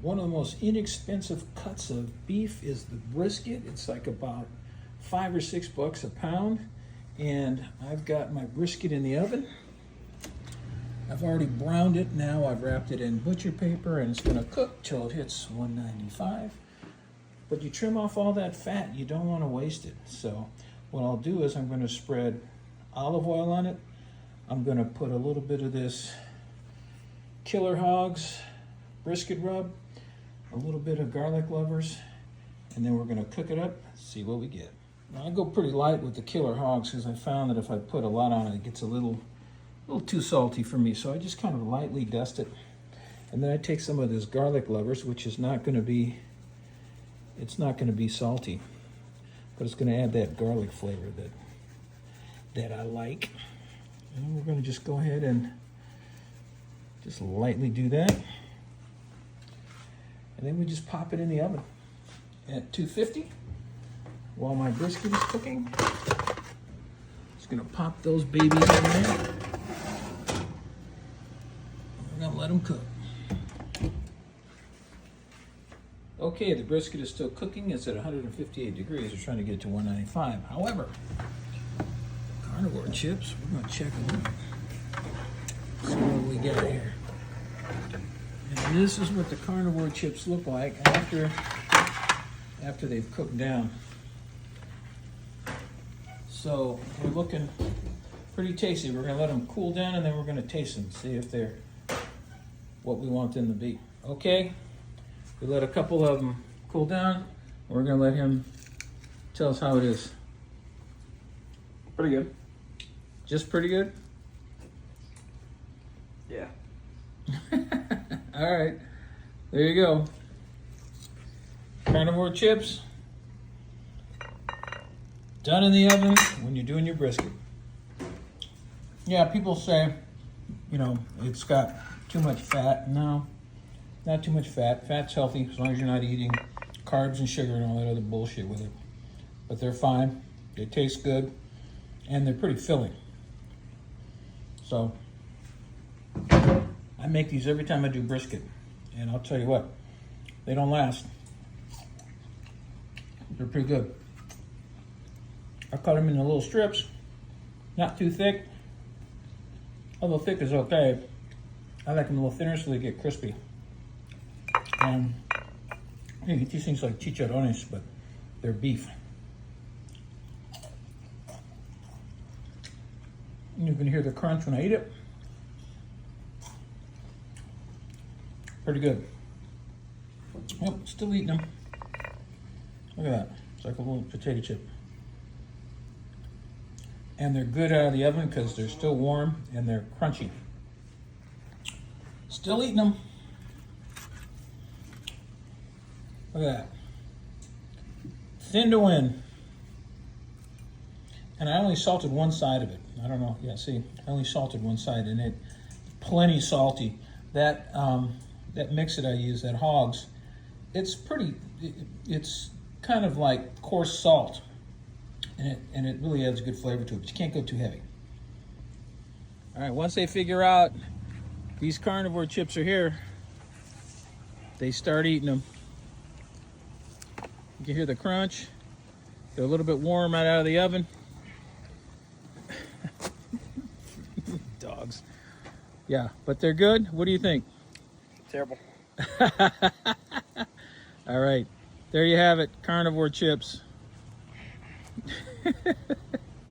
One of the most inexpensive cuts of beef is the brisket. It's like about $5 or $6 a pound. And I've got my brisket in the oven. I've already browned it. Now I've wrapped it in butcher paper and it's gonna cook till it hits 195. But you trim off all that fat, you don't wanna waste it. So what I'll do is I'm gonna spread olive oil on it. I'm gonna put a little bit of this Killer Hogs brisket rub, a little bit of garlic lovers, and then we're gonna cook it up, see what we get. Now, I go pretty light with the Killer Hogs because I found that if I put a lot on it, it gets a little too salty for me. So I just kind of lightly dust it. And then I take some of this garlic lovers, which is not gonna be, it's not gonna be salty, but it's gonna add that garlic flavor that I like. And we're gonna just go ahead and just lightly do that. And then we just pop it in the oven at 250 while my brisket is cooking. Just gonna pop those babies in there. We're gonna let them cook. Okay, the brisket is still cooking. It's at 158 degrees. We're trying to get it to 195. However, carnivore chips, we're gonna check them out. See what we got here. And this is what the carnivore chips look like after they've cooked down. So they're looking pretty tasty. We're gonna let them cool down and then we're gonna taste them, see if they're what we want them to be. Okay, we let a couple of them cool down. We're gonna let him tell us how it is. Pretty good. Just pretty good? Yeah. All right, there you go. Carnivore chips, done in the oven when you're doing your brisket. Yeah, people say, you know, it's got too much fat. No, not too much fat. Fat's healthy as long as you're not eating carbs and sugar and all that other bullshit with it. But they're fine, they taste good, and they're pretty filling. So, I make these every time I do brisket, and I'll tell you what, they don't last. They're pretty good. I cut them into little strips, not too thick. Although thick is okay. I like them a little thinner so they get crispy. And you get these things like chicharrones, but they're beef. And you can hear the crunch when I eat it. Pretty good. Yep, still eating them. Look at that. It's like a little potato chip. And they're good out of the oven because they're still warm and they're crunchy. Still eating them. Look at that. Thin to win. And I only salted one side of it. I don't know. Yeah, see, I only salted one side and it plenty salty. That that mix that I use, that Hogs, it's kind of like coarse salt, and it really adds a good flavor to it, but you can't go too heavy. All right, once they figure out these carnivore chips are here, they start eating them. You can hear the crunch. They're a little bit warm right out of the oven. Dogs. Yeah, but they're good. What do you think? Terrible. All right, there you have it, carnivore chips.